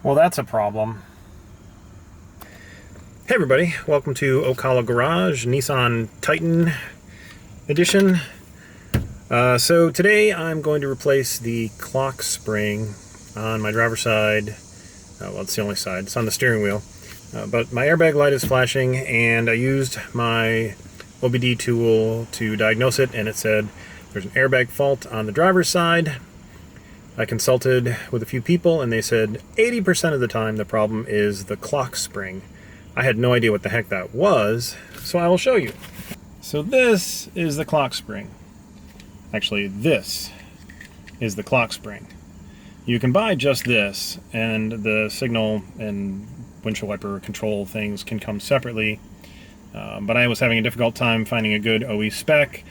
Well, that's a problem. Hey everybody, welcome to Ocala Garage, Nissan Titan edition. So today I'm going to replace the clock spring on my driver's side. Well, it's the only side, it's on the steering wheel. But my airbag light is flashing and I used my OBD tool to diagnose it, and it said there's an airbag fault on the driver's side. I consulted with a few people and they said 80% of the time the problem is the clock spring. I had no idea what the heck that was, so I will show you. So this is the clock spring. Actually, this is the clock spring. You can buy just this, and the signal and windshield wiper control things can come separately. But I was having a difficult time finding a good OE spec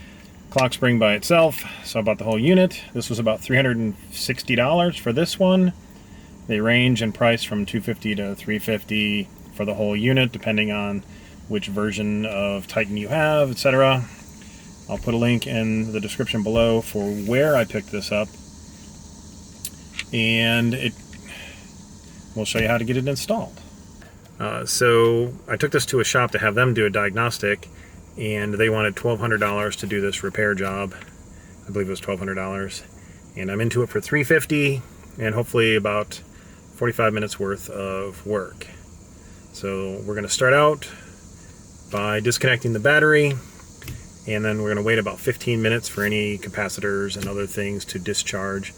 clock spring by itself, so I bought the whole unit. This was about $360 for this one. They range in price from $250 to $350 for the whole unit, depending on which version of Titan you have, etc. I'll put a link in the description below for where I picked this up, and we'll show you how to get it installed. So I took this to a shop to have them do a diagnostic, and they wanted $1,200 to do this repair job. I believe it was $1,200, and I'm into it for $350 and hopefully about 45 minutes worth of work. So we're going to start out by disconnecting the battery, and then we're going to wait about 15 minutes for any capacitors and other things to discharge,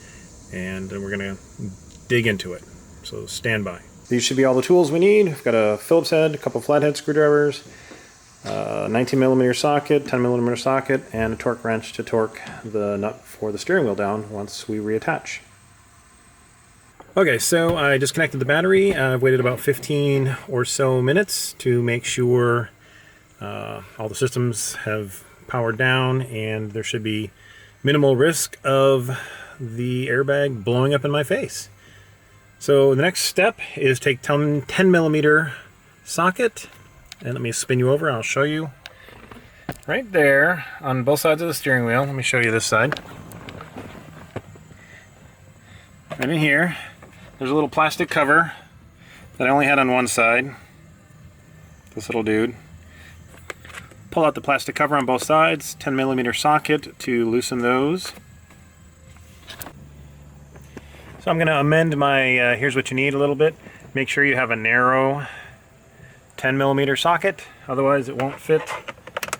and then we're going to dig into it. So stand by. These should be all the tools we need. We've got a Phillips head, a couple flathead screwdrivers, 19mm socket, 10mm socket, and a torque wrench to torque the nut for the steering wheel down once we reattach. Okay, so I disconnected the battery. I've waited about 15 or so minutes to make sure all the systems have powered down and there should be minimal risk of the airbag blowing up in my face. So the next step is take 10mm socket, and let me spin you over and I'll show you. Right there on both sides of the steering wheel, let me show you this side. Right in here, there's a little plastic cover that I only had on one side. This little dude. Pull out the plastic cover on both sides, 10mm socket to loosen those. So I'm going to amend my here's what you need a little bit. Make sure you have a narrow 10mm socket, otherwise it won't fit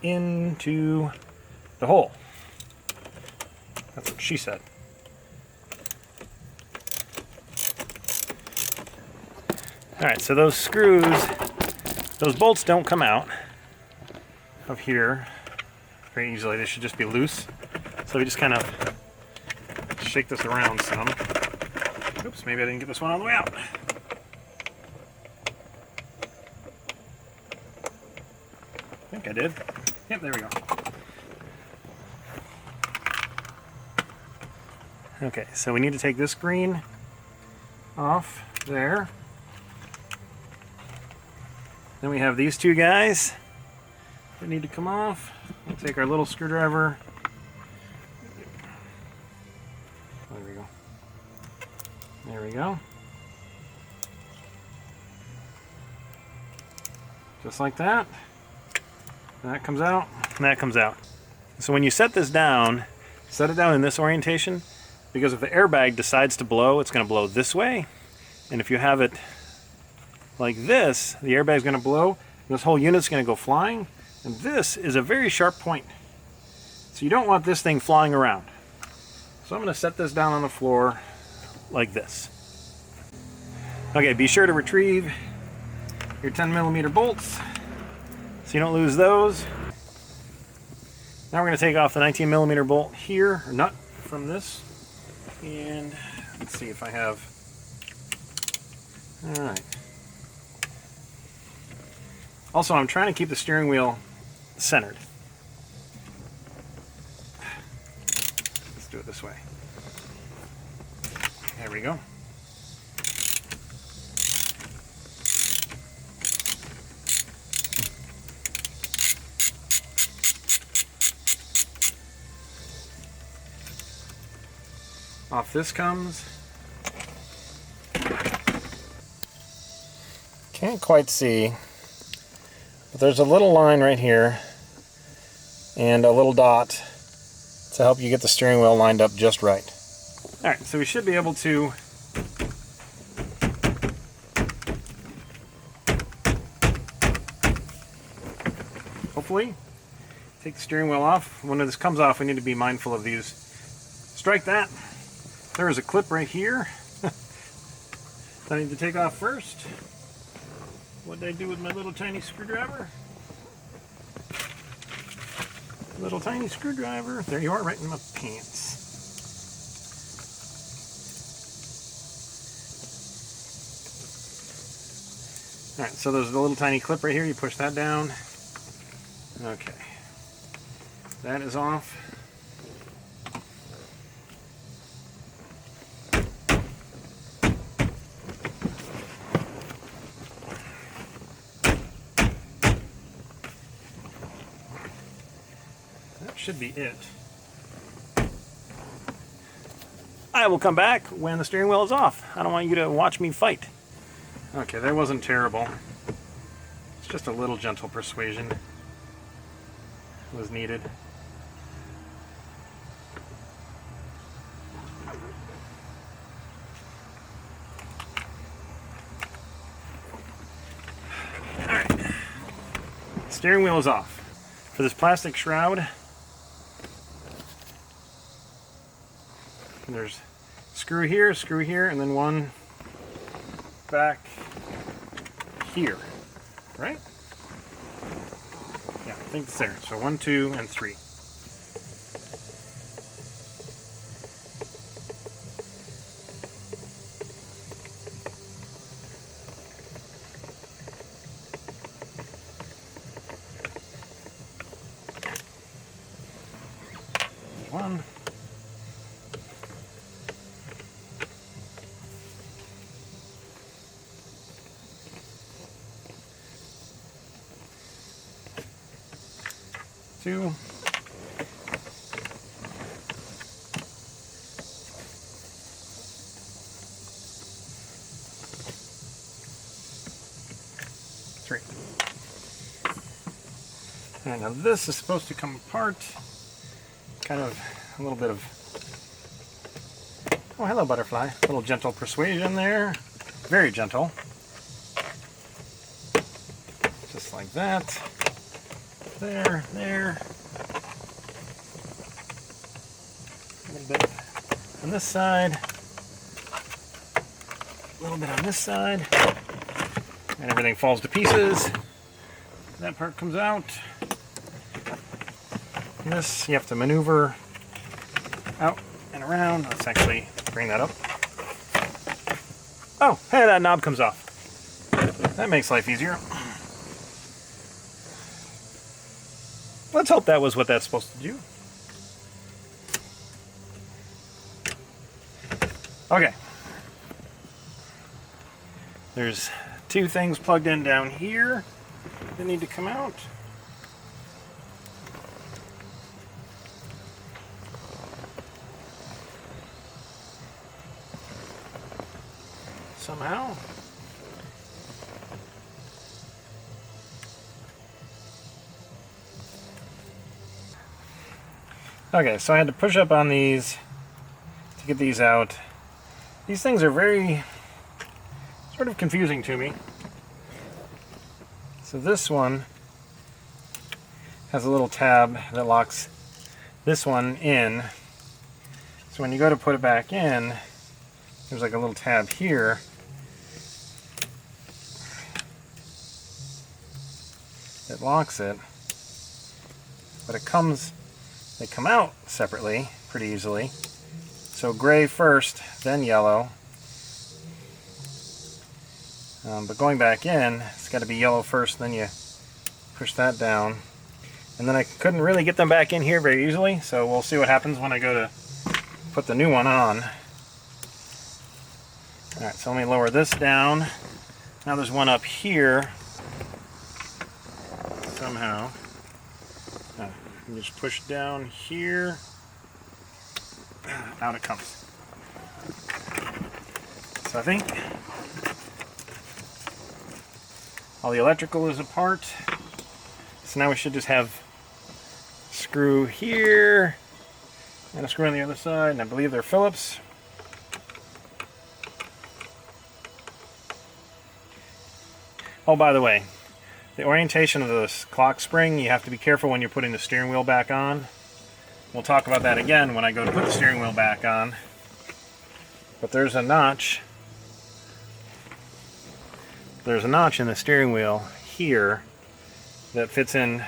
into the hole. That's what she said. Alright, so those screws, those bolts don't come out of here very easily. They should just be loose. So we just kind of shake this around some. Oops, maybe I didn't get this one all the way out. I think I did. Yep, there we go. Okay, so we need to take this green off there. Then we have these two guys that need to come off. We'll take our little screwdriver. There we go. There we go. Just like that. That comes out, and that comes out. So when you set this down, set it down in this orientation, because if the airbag decides to blow, it's going to blow this way. And if you have it like this, the airbag is going to blow, and this whole unit's going to go flying, and this is a very sharp point. So you don't want this thing flying around. So I'm going to set this down on the floor like this. Okay, be sure to retrieve your 10mm bolts so you don't lose those. Now we're going to take off the 19mm bolt here, or nut from this, and let's see if I have. Alright. Also, I'm trying to keep the steering wheel centered. Let's do it this way. There we go. Off this comes. Can't quite see, but there's a little line right here and a little dot to help you get the steering wheel lined up just right. Alright, so we should be able to hopefully take the steering wheel off. When this comes off, we need to be mindful of these. Strike that. There is a clip right here that I need to take off first. What did I do with my little tiny screwdriver? Little tiny screwdriver. There you are, right in my pants. Alright, so there's a little tiny clip right here. You push that down. Okay. That is off. Should be it. I will come back when the steering wheel is off. I don't want you to watch me fight. Okay, that wasn't terrible. It's just a little gentle persuasion was needed. Alright. Steering wheel is off. For this plastic shroud, there's screw here, and then one back here, right? Yeah, I think it's there. So 1, 2, and 3. One. 2. 3. And now this is supposed to come apart. Kind of a little bit of, oh hello butterfly, a little gentle persuasion there, very gentle, just like that, there, a little bit on this side, a little bit on this side, and everything falls to pieces. That part comes out. This you have to maneuver out and around. Let's actually bring that up. Oh, hey, that knob comes off. That makes life easier. Let's hope that was what that's supposed to do. Okay. There's 2 things plugged in down here that need to come out. Somehow. Okay, so I had to push up on these to get these out. These things are very sort of confusing to me. So this one has a little tab that locks this one in. So when you go to put it back in, there's like a little tab here. It locks it, but they come out separately pretty easily. So gray first, then yellow. But going back in, it's got to be yellow first, then you push that down. And then I couldn't really get them back in here very easily, so we'll see what happens when I go to put the new one on. Alright, so let me lower this down. Now there's one up here. Somehow. You just push down here. Out it comes. So I think All the electrical is apart. So now we should just have a screw here and a screw on the other side, and I believe they're Phillips. Oh, by the way, the orientation of this clock spring, you have to be careful when you're putting the steering wheel back on. We'll talk about that again when I go to put the steering wheel back on. But there's a notch. There's a notch in the steering wheel here that fits in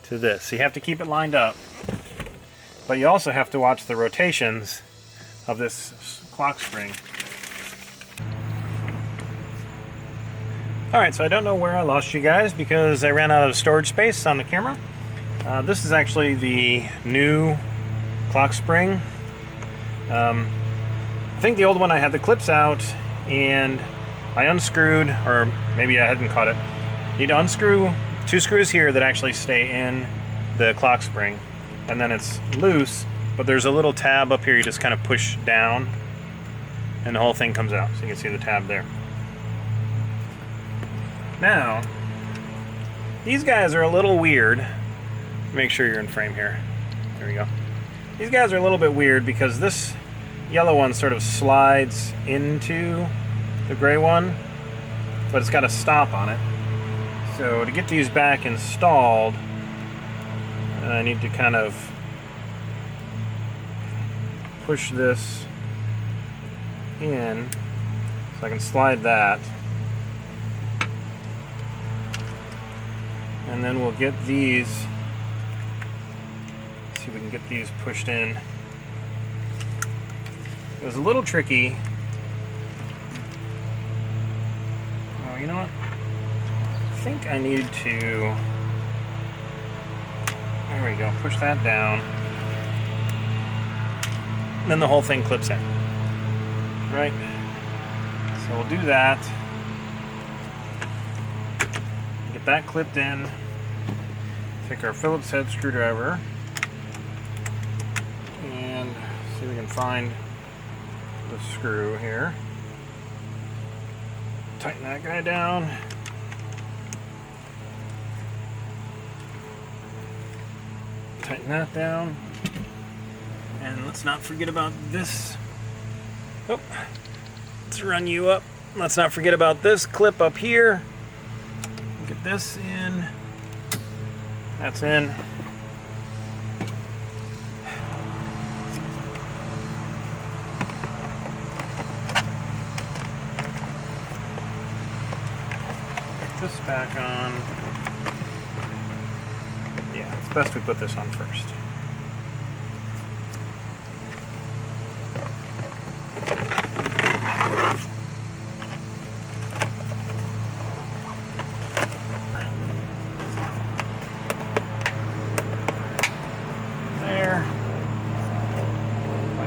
to this. So you have to keep it lined up. But you also have to watch the rotations of this clock spring. Alright, so I don't know where I lost you guys because I ran out of storage space on the camera. This is actually the new clock spring. I think the old one I had the clips out and I unscrewed, or maybe I hadn't caught it. You need to unscrew 2 screws here that actually stay in the clock spring, and then it's loose, but there's a little tab up here you just kind of push down and the whole thing comes out, so you can see the tab there. Now, these guys are a little weird. Make sure you're in frame here. There we go. These guys are a little bit weird because this yellow one sort of slides into the gray one, but it's got a stop on it. So to get these back installed, I need to kind of push this in so I can slide that. And then we'll get these, see if we can get these pushed in. It was a little tricky. Oh, you know what? I think I need to, there we go, push that down. And then the whole thing clips in. Right? So we'll do that. Get that clipped in. Take our Phillips head screwdriver and see if we can find the screw here. Tighten that guy down. Tighten that down. And let's not forget about this. Oh, let's run you up. Let's not forget about this clip up here. Get this in. That's in. Put this back on. Yeah, it's best we put this on first.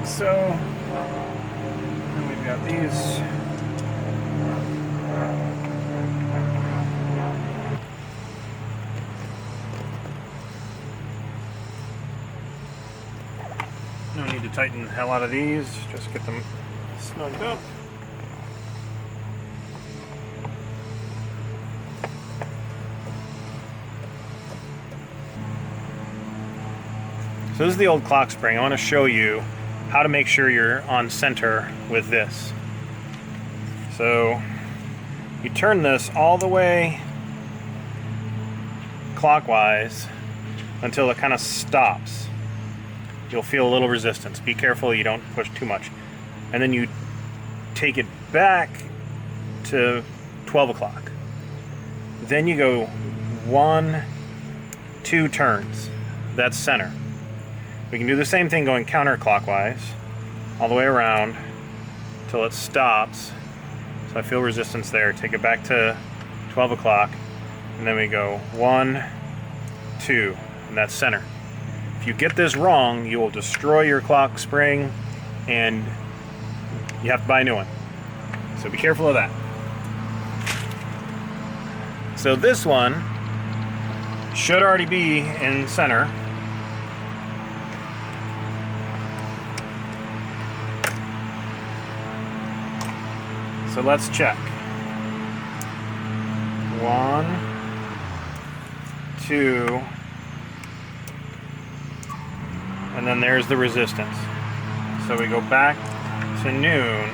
So, and we've got these. No need to tighten the hell out of these, just get them snugged up. So this is the old clock spring. I want to show you how to make sure you're on center with this. So you turn this all the way clockwise until it kind of stops. You'll feel a little resistance. Be careful you don't push too much. And then you take it back to 12 o'clock. Then you go 1, 2 turns. That's center. We can do the same thing going counterclockwise all the way around until it stops. So I feel resistance there. Take it back to 12 o'clock and then we go 1, 2, and that's center. If you get this wrong, you will destroy your clock spring and you have to buy a new one. So be careful of that. So this one should already be in center. So let's check. 1, 2, and then there's the resistance. So we go back to noon,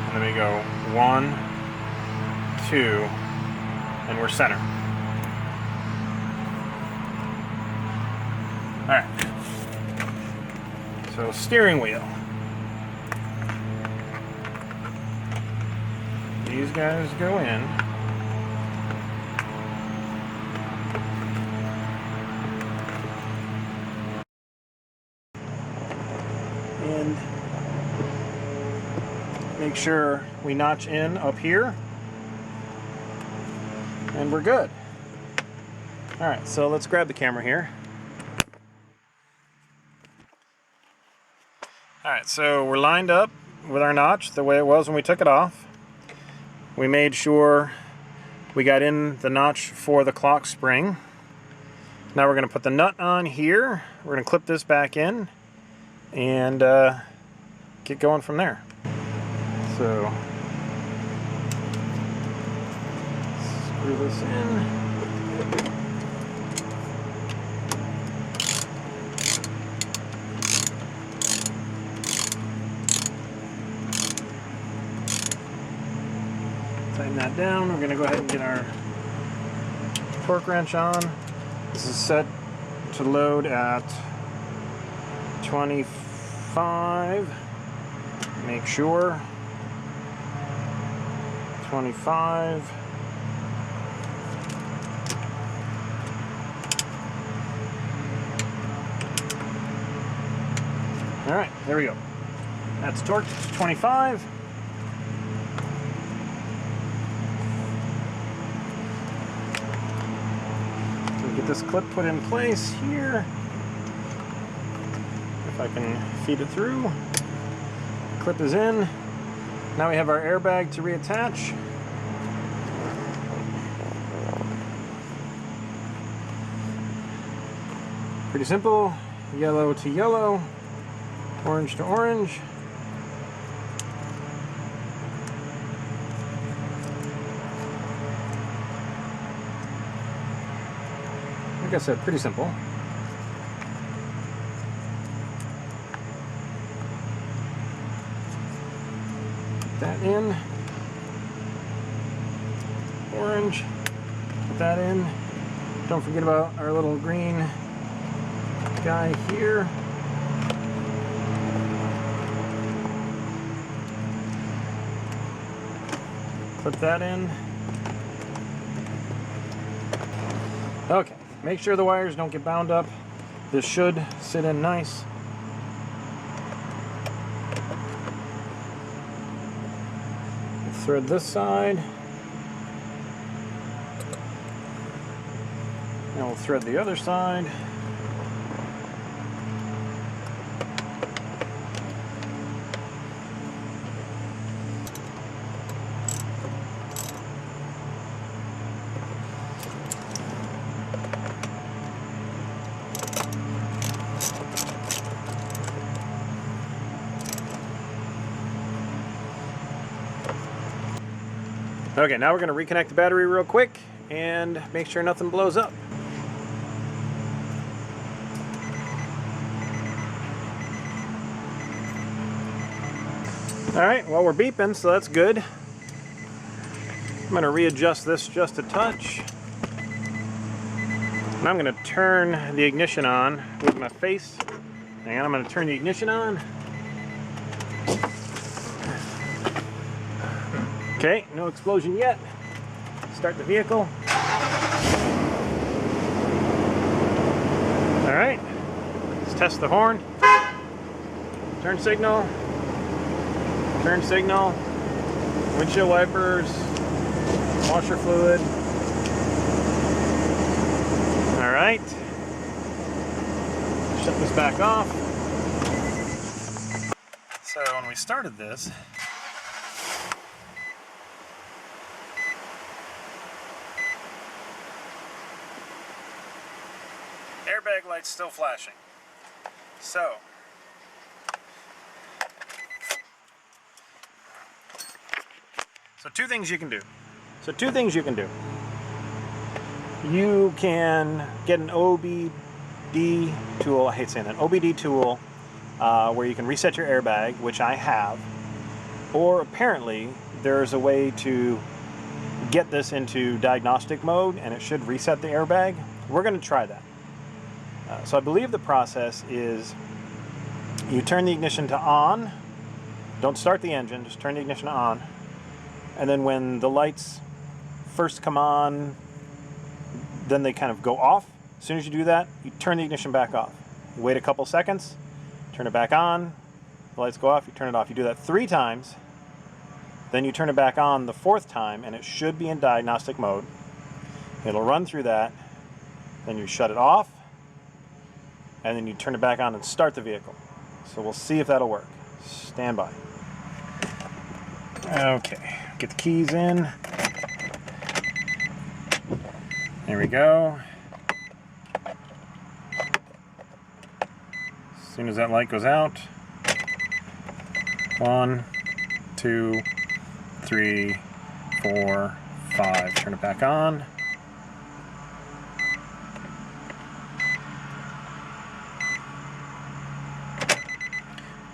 and then we go 1, 2, and we're center. Alright. So steering wheel. These guys go in. And make sure we notch in up here. And we're good. Alright, so let's grab the camera here. Alright, so we're lined up with our notch the way it was when we took it off. We made sure we got in the notch for the clock spring. Now we're going to put the nut on here. We're going to clip this back in and get going from there. So screw this in. Tighten that down. We're going to go ahead and get our torque wrench on. This is set to load at 25. Make sure. 25. Alright, there we go. That's torqued to 25. Get this clip put in place here. If I can feed it through. Clip is in. Now we have our airbag to reattach. Pretty simple. Yellow to yellow, orange to orange. Like I said, pretty simple. Put that in. Orange. Put that in. Don't forget about our little green guy here. Put that in. Okay. Make sure the wires don't get bound up. This should sit in nice. Thread this side. Now we'll thread the other side. Okay, now we're going to reconnect the battery real quick and make sure nothing blows up. Alright, well, we're beeping, so that's good. I'm going to readjust this just a touch. And I'm going to turn the ignition on with my face. Hang on, I'm going to turn the ignition on. Okay, no explosion yet. Start the vehicle. Alright, let's test the horn. Turn signal. Turn signal. Windshield wipers. Washer fluid. Alright. Shut this back off. So when we started this, airbag light's still flashing. So two things you can do. So two things you can do. You can get an OBD tool, I hate saying that, OBD tool, where you can reset your airbag, which I have. Or apparently there's a way to get this into diagnostic mode and it should reset the airbag. We're going to try that. So I believe the process is you turn the ignition to on, don't start the engine, just turn the ignition to on, and then when the lights first come on, then they kind of go off. As soon as you do that, you turn the ignition back off. You wait a couple seconds, turn it back on, the lights go off, you turn it off. You do that 3 times, then you turn it back on the 4th time, and it should be in diagnostic mode. It'll run through that, then you shut it off, and then you turn it back on and start the vehicle. So we'll see if that'll work. Stand by. Okay, get the keys in. There we go. As soon as that light goes out, 1, 2, 3, 4, 5. Turn it back on.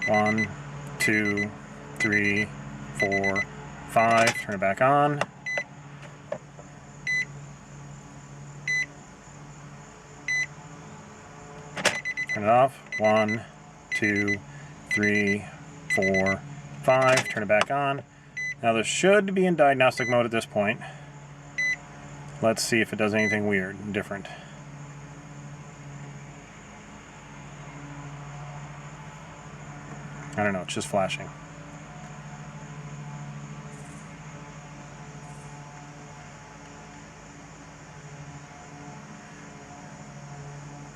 One, 2, 3, 4, 5. Turn it back on. Turn it off. 1, 2, 3, 4, 5. Turn it back on. Now this should be in diagnostic mode at this point. Let's see if it does anything weird and different. I don't know, it's just flashing.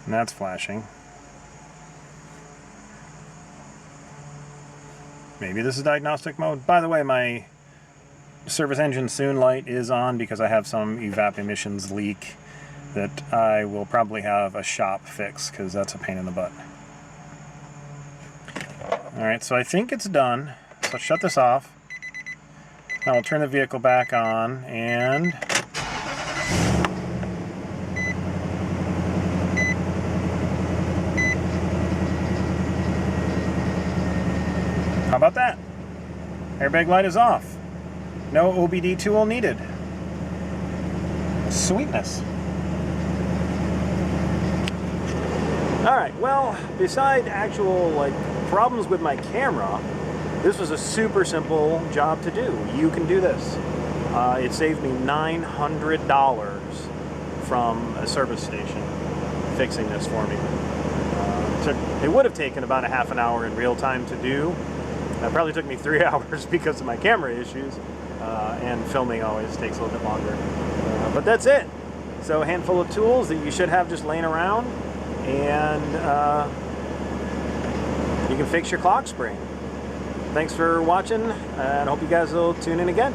And that's flashing. Maybe this is diagnostic mode. By the way, my service engine soon light is on because I have some evap emissions leak that I will probably have a shop fix because that's a pain in the butt. Alright, so I think it's done. So shut this off. Now we'll turn the vehicle back on and how about that? Airbag light is off. No OBD tool needed. Sweetness. Alright, well, beside actual problems with my camera, this was a super simple job to do. You can do this. It saved me $900 from a service station fixing this for me. It would have taken about a half an hour in real time to do. It probably took me 3 hours because of my camera issues, and filming always takes a little bit longer. But that's it. So a handful of tools that you should have just laying around, and you can fix your clock spring. Thanks for watching, and I hope you guys will tune in again.